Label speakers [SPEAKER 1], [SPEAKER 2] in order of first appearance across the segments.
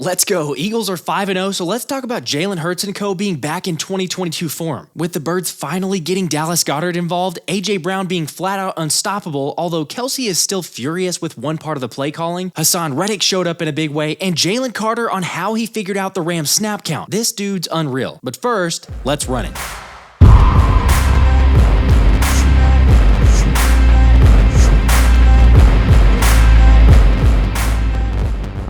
[SPEAKER 1] Let's go. Eagles are 5-0, so let's talk about Jalen Hurts and co. being back in 2022 form. With the Birds finally getting Dallas Goedert involved, A.J. Brown being flat out unstoppable, although Kelce is still furious with one part of the play calling, Haason Reddick showed up in a big way, and Jalen Carter on how he figured out the Rams snap count. This dude's unreal. But first, let's run it.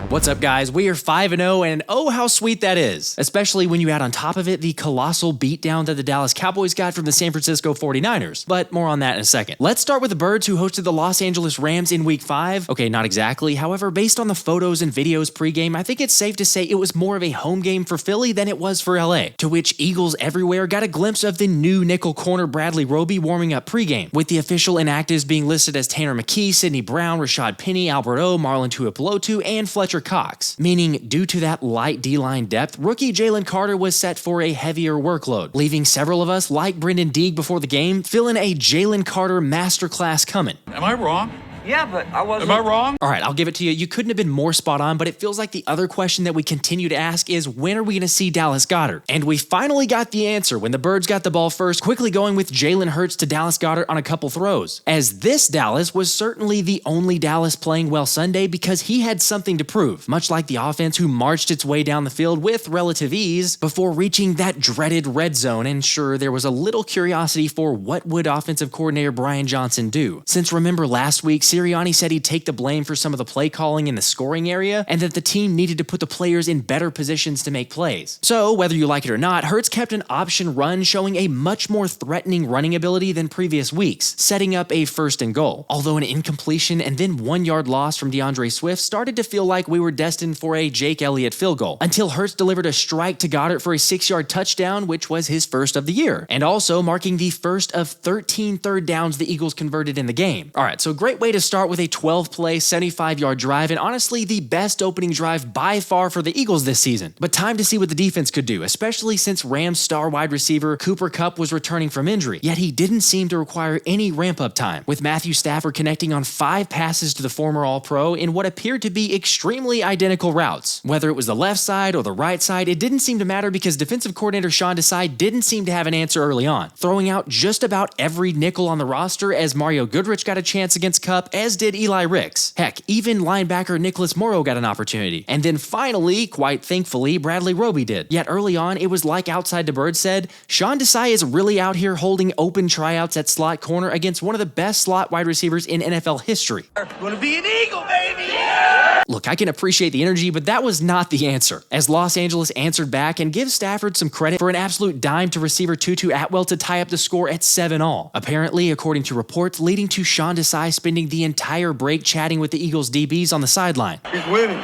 [SPEAKER 1] What's up, guys? We are 5-0, and oh, how sweet that is. Especially when you add on top of it the colossal beatdown that the Dallas Cowboys got from the San Francisco 49ers. But more on that in a second. Let's start with the Birds, who hosted the Los Angeles Rams in Week 5. Okay, not exactly. However, based on the photos and videos pregame, I think it's safe to say it was more of a home game for Philly than it was for LA. To which Eagles everywhere got a glimpse of the new nickel corner Bradley Roby warming up pregame, with the official inactives being listed as Tanner McKee, Sidney Brown, Rashad Penny, Albert O, Marlon Tuipulotu, and Fletcher Cox, meaning due to that light D-line depth, rookie Jalen Carter was set for a heavier workload, leaving several of us, like Brendan Deeg before the game, feeling a Jalen Carter masterclass coming.
[SPEAKER 2] Am I wrong?
[SPEAKER 3] Yeah, but I wasn't.
[SPEAKER 2] Am I wrong?
[SPEAKER 1] All right, I'll give it to you. You couldn't have been more spot on, but it feels like the other question that we continue to ask is, when are we going to see Dallas Goedert? And we finally got the answer when the Birds got the ball first, quickly going with Jalen Hurts to Dallas Goedert on a couple throws. As this Dallas was certainly the only Dallas playing well Sunday because he had something to prove, much like the offense who marched its way down the field with relative ease before reaching that dreaded red zone. And sure, there was a little curiosity for what would offensive coordinator Brian Johnson do. Since remember last week, Sirianni said he'd take the blame for some of the play calling in the scoring area and that the team needed to put the players in better positions to make plays. So whether you like it or not, Hurts kept an option run showing a much more threatening running ability than previous weeks, setting up a 1st and goal. Although an incompletion and then 1-yard loss from DeAndre Swift started to feel like we were destined for a Jake Elliott field goal, until Hurts delivered a strike to Goedert for a 6-yard touchdown, which was his first of the year, and also marking the first of 13 third downs the Eagles converted in the game. Alright, so great way to start with a 12-play, 75-yard drive, and honestly the best opening drive by far for the Eagles this season. But time to see what the defense could do, especially since Rams star wide receiver Cooper Kupp was returning from injury, yet he didn't seem to require any ramp-up time, with Matthew Stafford connecting on 5 passes to the former All-Pro in what appeared to be extremely identical routes. Whether it was the left side or the right side, it didn't seem to matter because defensive coordinator Sean Desai didn't seem to have an answer early on, throwing out just about every nickel on the roster as Mario Goodrich got a chance against Kupp, as did Eli Ricks. Heck, even linebacker Nicholas Morrow got an opportunity. And then finally, quite thankfully, Bradley Roby did. Yet early on, it was like Outside the Bird said, Sean Desai is really out here holding open tryouts at slot corner against one of the best slot wide receivers in NFL history.
[SPEAKER 3] Gonna be an Eagle, baby! Yeah!
[SPEAKER 1] Look, I can appreciate the energy, but that was not the answer, as Los Angeles answered back and gives Stafford some credit for an absolute dime to receiver Tutu Atwell to tie up the score at 7-all. Apparently, according to reports, leading to Sean Desai spending the entire break chatting with the Eagles DBs on the sideline.
[SPEAKER 3] He's winning.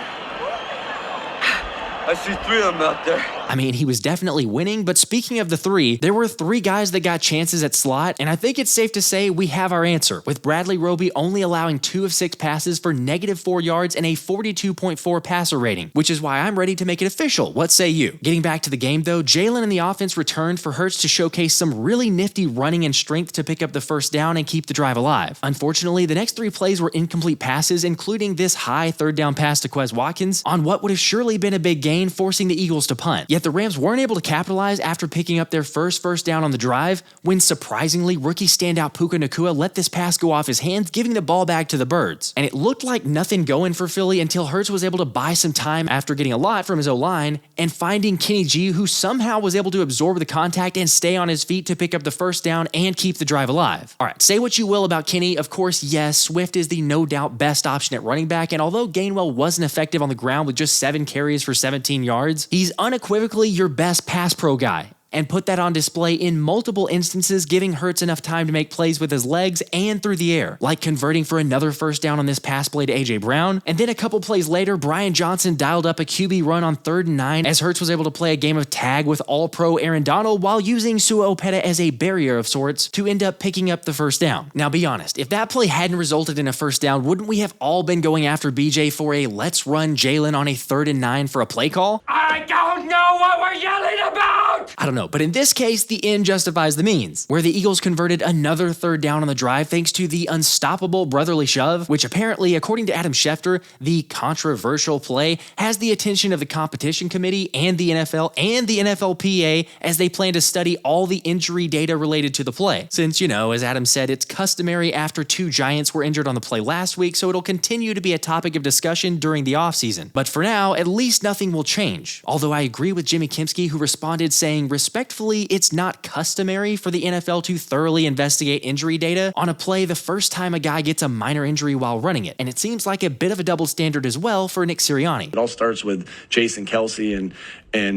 [SPEAKER 3] I see 3 of them out there.
[SPEAKER 1] I mean, he was definitely winning, but speaking of the 3, there were 3 guys that got chances at slot, and I think it's safe to say we have our answer, with Bradley Roby only allowing 2 of 6 passes for -4 yards and a 42.4 passer rating, which is why I'm ready to make it official. What say you? Getting back to the game though, Jalen and the offense returned for Hurts to showcase some really nifty running and strength to pick up the first down and keep the drive alive. Unfortunately, the next 3 plays were incomplete passes, including this high 3rd down pass to Quez Watkins on what would have surely been a big gain, forcing the Eagles to punt. Yet the Rams weren't able to capitalize after picking up their first down on the drive, when surprisingly rookie standout Puka Nacua let this pass go off his hands, giving the ball back to the Birds. And it looked like nothing going for Philly until Hurts was able to buy some time after getting a lot from his O-line and finding Kenny G, who somehow was able to absorb the contact and stay on his feet to pick up the first down and keep the drive alive. Alright, say what you will about Kenny, of course, yes, Swift is the no doubt best option at running back, and although Gainwell wasn't effective on the ground with just 7 carries for 17 yards, he's unequivocally your best pass pro guy, and put that on display in multiple instances, giving Hurts enough time to make plays with his legs and through the air, like converting for another first down on this pass play to A.J. Brown, and then a couple plays later, Brian Johnson dialed up a QB run on 3rd and 9 as Hurts was able to play a game of tag with All-Pro Aaron Donald while using Sua Opeta as a barrier of sorts to end up picking up the first down. Now be honest, if that play hadn't resulted in a first down, wouldn't we have all been going after BJ for a let's run Jalen on a 3rd and 9 for a play call?
[SPEAKER 3] I don't know what we're yelling about!
[SPEAKER 1] I don't know, but in this case, the end justifies the means, where the Eagles converted another third down on the drive thanks to the unstoppable brotherly shove, which apparently, according to Adam Schefter, the controversial play has the attention of the competition committee and the NFL and the NFLPA as they plan to study all the injury data related to the play. Since, as Adam said, it's customary after 2 Giants were injured on the play last week, so it'll continue to be a topic of discussion during the offseason. But for now, at least nothing will change. Although I agree with Jimmy Kimsky, who responded saying, respectfully, it's not customary for the NFL to thoroughly investigate injury data on a play the first time a guy gets a minor injury while running it. And it seems like a bit of a double standard as well for Nick Sirianni.
[SPEAKER 2] It all starts with Jason Kelce and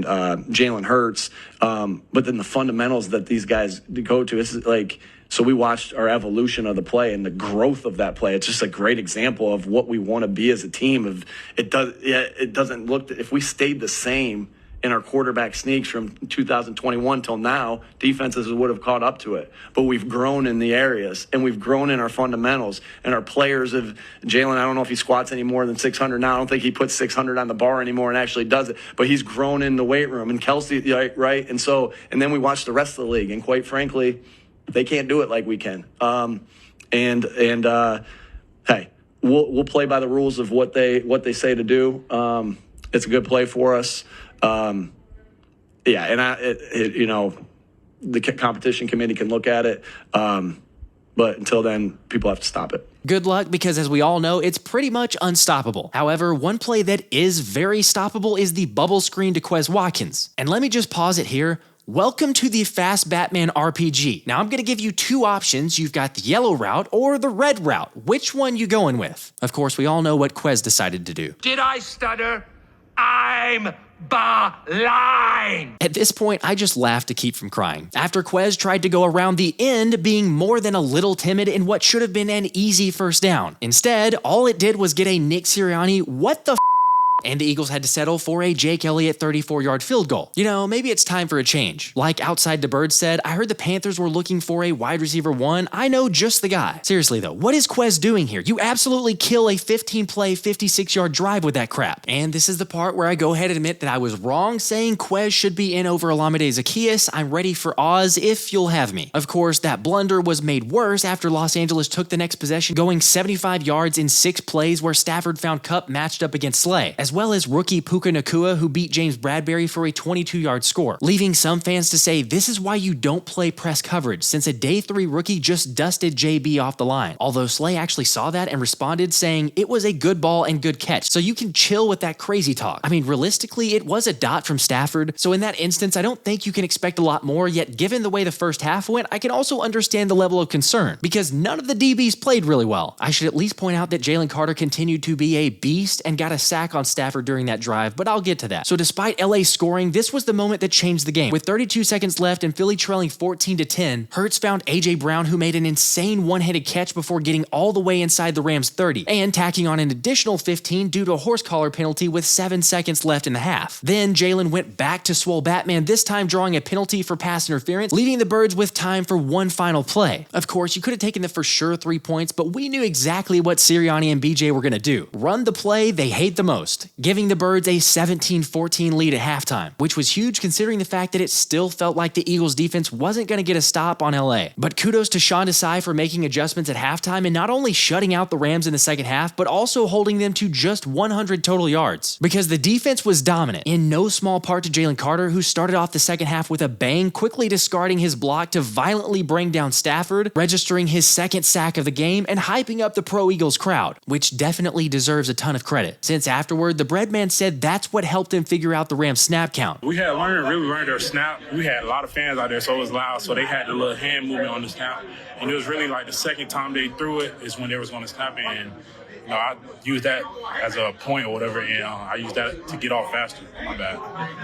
[SPEAKER 2] Jalen Hurts, but then the fundamentals that these guys go to, it's like, so we watched our evolution of the play and the growth of that play. It's just a great example of what we want to be as a team. It doesn't look, if we stayed the same in our quarterback sneaks from 2021 till now, defenses would have caught up to it. But we've grown in the areas, and we've grown in our fundamentals, and our players have, Jalen, I don't know if he squats any more than 600 now. I don't think he puts 600 on the bar anymore and actually does it, but he's grown in the weight room. And Kelce, right? And then we watch the rest of the league, and quite frankly, they can't do it like we can. Hey, we'll play by the rules of what they say to do. It's a good play for us. The competition committee can look at it. But until then, people have to stop it.
[SPEAKER 1] Good luck, because as we all know, it's pretty much unstoppable. However, one play that is very stoppable is the bubble screen to Quez Watkins. And let me just pause it here. Welcome to the Fast Batman RPG. Now I'm going to give you 2 options. You've got the yellow route or the red route. Which one you going with? Of course, we all know what Quez decided to do.
[SPEAKER 3] Did I stutter? I'm line.
[SPEAKER 1] At this point, I just laughed to keep from crying. After Quez tried to go around the end, being more than a little timid in what should have been an easy first down. Instead, all it did was get a Nick Sirianni, what the f***, and the Eagles had to settle for a Jake Elliott 34-yard field goal. Maybe it's time for a change. Like Outside the Bird said, I heard the Panthers were looking for a wide receiver 1. I know just the guy. Seriously though, what is Quez doing here? You absolutely kill a 15-play, 56-yard drive with that crap. And this is the part where I go ahead and admit that I was wrong saying Quez should be in over Olamide Zaccheaus. I'm ready for Oz if you'll have me. Of course, that blunder was made worse after Los Angeles took the next possession, going 75 yards in 6 plays where Stafford found Kupp matched up against Slay, as well as rookie Puka Nacua, who beat James Bradbury for a 22-yard score, leaving some fans to say this is why you don't play press coverage, since a day 3 rookie just dusted JB off the line. Although Slay actually saw that and responded saying it was a good ball and good catch, so you can chill with that crazy talk. I mean, realistically, it was a dot from Stafford, so in that instance, I don't think you can expect a lot more, yet given the way the first half went, I can also understand the level of concern, because none of the DBs played really well. I should at least point out that Jalen Carter continued to be a beast and got a sack on Stafford during that drive, but I'll get to that. So despite LA scoring, this was the moment that changed the game. With 32 seconds left and Philly trailing 14-10, Hurts found AJ Brown, who made an insane one-handed catch before getting all the way inside the Rams' 30, and tacking on an additional 15 due to a horse collar penalty with 7 seconds left in the half. Then Jalen went back to Swole Batman, this time drawing a penalty for pass interference, leaving the Birds with time for one final play. Of course, you could have taken the for sure 3 points, but we knew exactly what Sirianni and BJ were going to do. Run the play they hate the most, giving the Birds a 17-14 lead at halftime, which was huge considering the fact that it still felt like the Eagles defense wasn't going to get a stop on LA. But kudos to Desai for making adjustments at halftime and not only shutting out the Rams in the second half, but also holding them to just 100 total yards. Because the defense was dominant, in no small part to Jalen Carter, who started off the second half with a bang, quickly discarding his block to violently bring down Stafford, registering his second sack of the game, and hyping up the pro Eagles crowd, which definitely deserves a ton of credit, since afterward, the Breadman said that's what helped him figure out the Rams snap count.
[SPEAKER 4] We had really learned their snap. We had a lot of fans out there, so it was loud, so they had the little hand movement on the snap, and it was really like the second time they threw it is when they was going to snap it, and I used that as a point or whatever, and I used that to get off faster. My bad.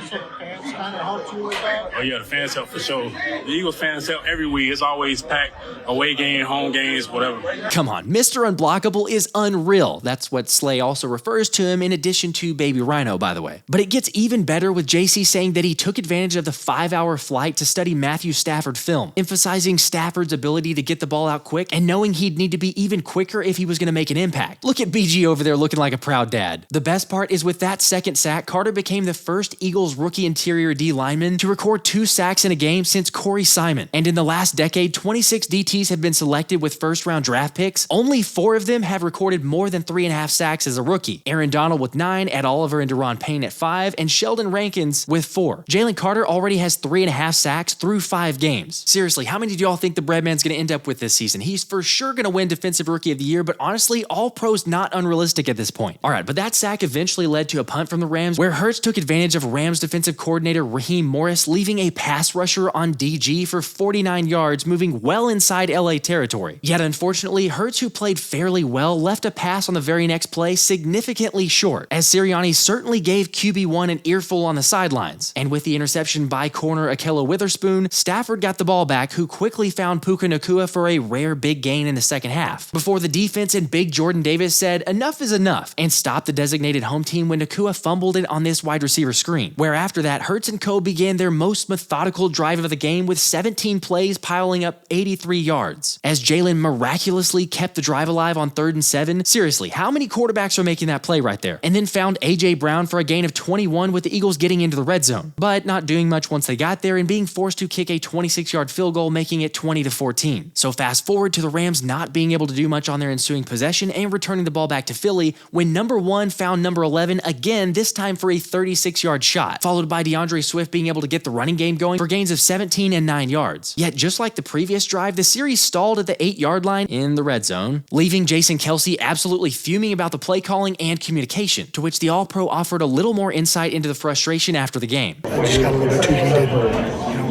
[SPEAKER 5] So the fans kind of helped you with that?
[SPEAKER 4] Oh yeah, the fans help for sure. The Eagles fans help every week. It's always packed, away game, home games, whatever.
[SPEAKER 1] Come on, Mr. Unblockable is unreal. That's what Slay also refers to him, in addition to Baby Rhino, by the way. But it gets even better with JC saying that he took advantage of the 5-hour flight to study Matthew Stafford film, emphasizing Stafford's ability to get the ball out quick and knowing he'd need to be even quicker if he was going to make an impact. Look at BG over there looking like a proud dad. The best part is with that second sack, Carter became the first Eagles rookie interior D lineman to record 2 sacks in a game since Corey Simon. And in the last decade, 26 DTs have been selected with first-round draft picks. Only 4 of them have recorded more than 3.5 sacks as a rookie. Aaron Donald with 9, Ed Oliver and Deron Payne at 5, and Sheldon Rankins with 4. Jalen Carter already has 3.5 sacks through 5 games. Seriously, how many do y'all think the Breadman's going to end up with this season? He's for sure going to win Defensive Rookie of the Year, but honestly, All-Pro's not unrealistic at this point. Alright, but that sack eventually led to a punt from the Rams, where Hurts took advantage of Rams defensive coordinator Raheem Morris, leaving a pass rusher on DG for 49 yards, moving well inside LA territory. Yet unfortunately, Hurts, who played fairly well, left a pass on the very next play significantly short, as Sirianni certainly gave QB1 an earful on the sidelines. And with the interception by corner Ahkello Witherspoon, Stafford got the ball back, who quickly found Puka Nacua for a rare big gain in the second half, before the defense and big Jordan Davis said enough is enough and stopped the designated home team when Nacua fumbled it on this wide receiver screen, where after that Hurts and co began their most methodical drive of the game with 17 plays piling up 83 yards, as Jalen miraculously kept the drive alive on 3rd and 7. Seriously, how many quarterbacks are making that play right there? And then found AJ Brown for a gain of 21 with the Eagles getting into the red zone, but not doing much once they got there and being forced to kick a 26-yard field goal, making it 20-14. So fast forward to the Rams not being able to do much on their ensuing possession and returning the ball back to Philly when number 1 found number 11 again, this time for a 36-yard shot, followed by DeAndre Swift being able to get the running game going for gains of 17 and 9 yards. Yet just like the previous drive, the series stalled at the 8-yard line in the red zone, leaving Jason Kelce absolutely fuming about the play calling and communication, to which the All-Pro offered a little more insight into the frustration after the game.
[SPEAKER 6] I just got a little bit too heated.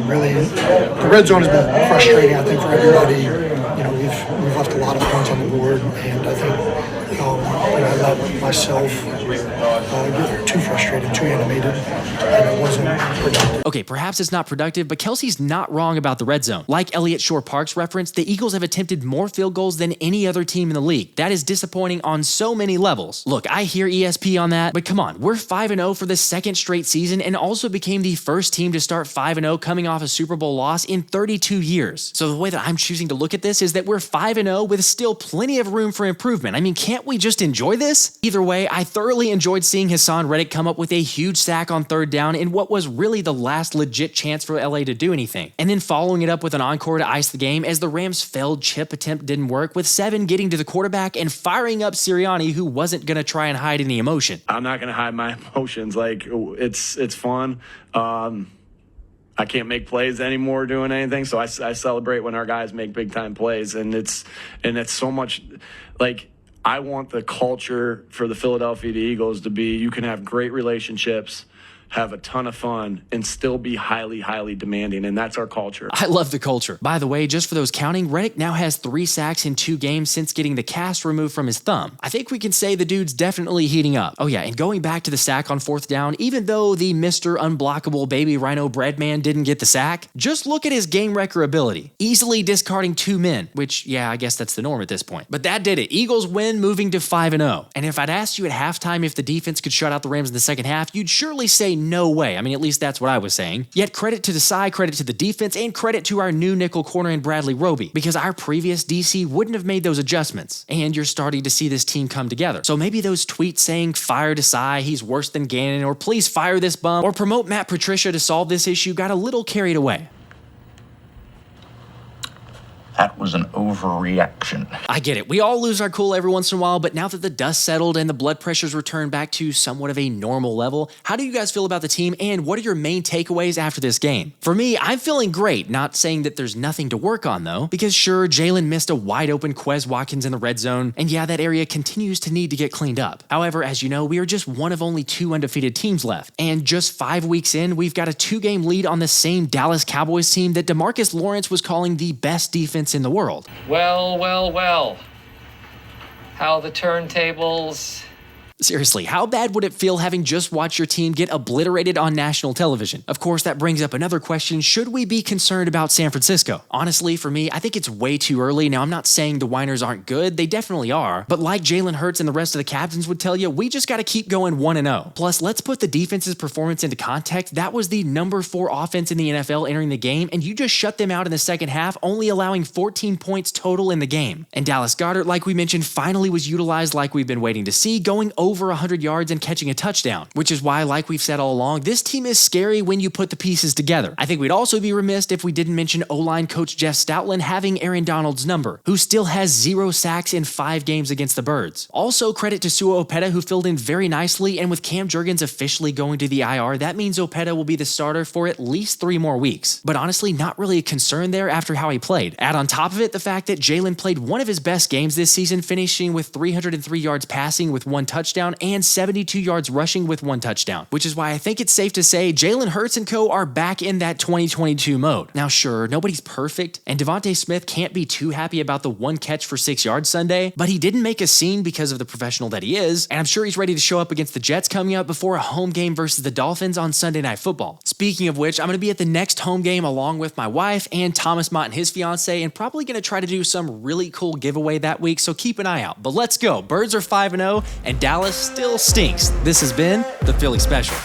[SPEAKER 6] Really, the red zone has been frustrating, I think, for everybody. We've left a lot of points on the board, and I think I let myself get too frustrated, too animated, and it wasn't productive.
[SPEAKER 1] Okay, perhaps it's not productive, but Kelce's not wrong about the red zone. Like Elliott Shore-Parks referenced, the Eagles have attempted more field goals than any other team in the league. That is disappointing on so many levels. Look, I hear ESP on that, but come on, we're 5-0 for the 2nd straight season and also became the first team to start 5-0 coming off a Super Bowl loss in 32 years. So the way that I'm choosing to look at this is that we're 5-0 with still plenty of room for improvement. I mean, can't we just enjoy this? Either way, I thoroughly enjoyed seeing Haason Reddick come up with a huge sack on 3rd down in what was really the last legit chance for LA to do anything, and then following it up with an encore to ice the game as the Rams' failed chip attempt didn't work, with 7 getting to the quarterback and firing up Sirianni, who wasn't going to try and hide any emotion.
[SPEAKER 2] I'm not going to hide my emotions. Like, it's fun. I can't make plays anymore doing anything, so I celebrate when our guys make big time plays, and it's so much like, I want the culture for the Philadelphia Eagles to be, you can have great relationships, have a ton of fun, and still be highly, highly demanding, and that's our culture.
[SPEAKER 1] I love the culture. By the way, just for those counting, Reddick now has 3 sacks in 2 games since getting the cast removed from his thumb. I think we can say the dude's definitely heating up. Oh yeah, and going back to the sack on 4th down, even though the Mr. Unblockable Baby Rhino Breadman didn't get the sack, just look at his game wrecker ability. Easily discarding 2 men, which, yeah, I guess that's the norm at this point. But that did it. Eagles win, moving to 5-0. And if I'd asked you at halftime if the defense could shut out the Rams in the second half, you'd surely say no way. I mean, at least that's what I was saying. Yet credit to Desai, credit to the defense, and credit to our new nickel corner in Bradley Roby, because our previous DC wouldn't have made those adjustments, and you're starting to see this team come together. So maybe those tweets saying, fire Desai, he's worse than Gannon, or please fire this bum, or promote Matt Patricia to solve this issue got a little carried away.
[SPEAKER 7] That was an overreaction.
[SPEAKER 1] I get it. We all lose our cool every once in a while, but now that the dust settled and the blood pressures returned back to somewhat of a normal level, how do you guys feel about the team, and what are your main takeaways after this game? For me, I'm feeling great, not saying that there's nothing to work on though, because sure, Jalen missed a wide open Quez Watkins in the red zone, and yeah, that area continues to need to get cleaned up. However, as you know, we are just one of only 2 undefeated teams left, and just 5 weeks in, we've got a 2-game lead on the same Dallas Cowboys team that DeMarcus Lawrence was calling the best defense in the world.
[SPEAKER 8] Well. How the turntables...
[SPEAKER 1] Seriously, how bad would it feel having just watched your team get obliterated on national television? Of course, that brings up another question. Should we be concerned about San Francisco? Honestly, for me, I think it's way too early. Now, I'm not saying the Winers aren't good. They definitely are. But like Jalen Hurts and the rest of the captains would tell you, we just got to keep going 1-0. Plus, let's put the defense's performance into context. That was the number 4 offense in the NFL entering the game, and you just shut them out in the second half, only allowing 14 points total in the game. And Dallas Goedert, like we mentioned, finally was utilized like we've been waiting to see, going over 100 yards and catching a touchdown, which is why, like we've said all along, this team is scary when you put the pieces together. I think we'd also be remiss if we didn't mention O-line coach Jeff Stoutland having Aaron Donald's number, who still has 0 sacks in 5 games against the Birds. Also, credit to Sua Opeta, who filled in very nicely, and with Cam Jurgens officially going to the IR, that means Opeta will be the starter for at least 3 more weeks. But honestly, not really a concern there after how he played. Add on top of it the fact that Jalen played one of his best games this season, finishing with 303 yards passing with 1 touchdown and 72 yards rushing with 1 touchdown, which is why I think it's safe to say Jalen Hurts and co are back in that 2022 mode. Now sure, nobody's perfect, and Devontae Smith can't be too happy about the 1 catch for 6 yards Sunday, but he didn't make a scene because of the professional that he is, and I'm sure he's ready to show up against the Jets coming up before a home game versus the Dolphins on Sunday Night Football. Speaking of which, I'm going to be at the next home game along with my wife and Thomas Mott and his fiance, and probably going to try to do some really cool giveaway that week, so keep an eye out. But let's go. Birds are 5-0, and Dallas still stinks. This has been the Philly Special.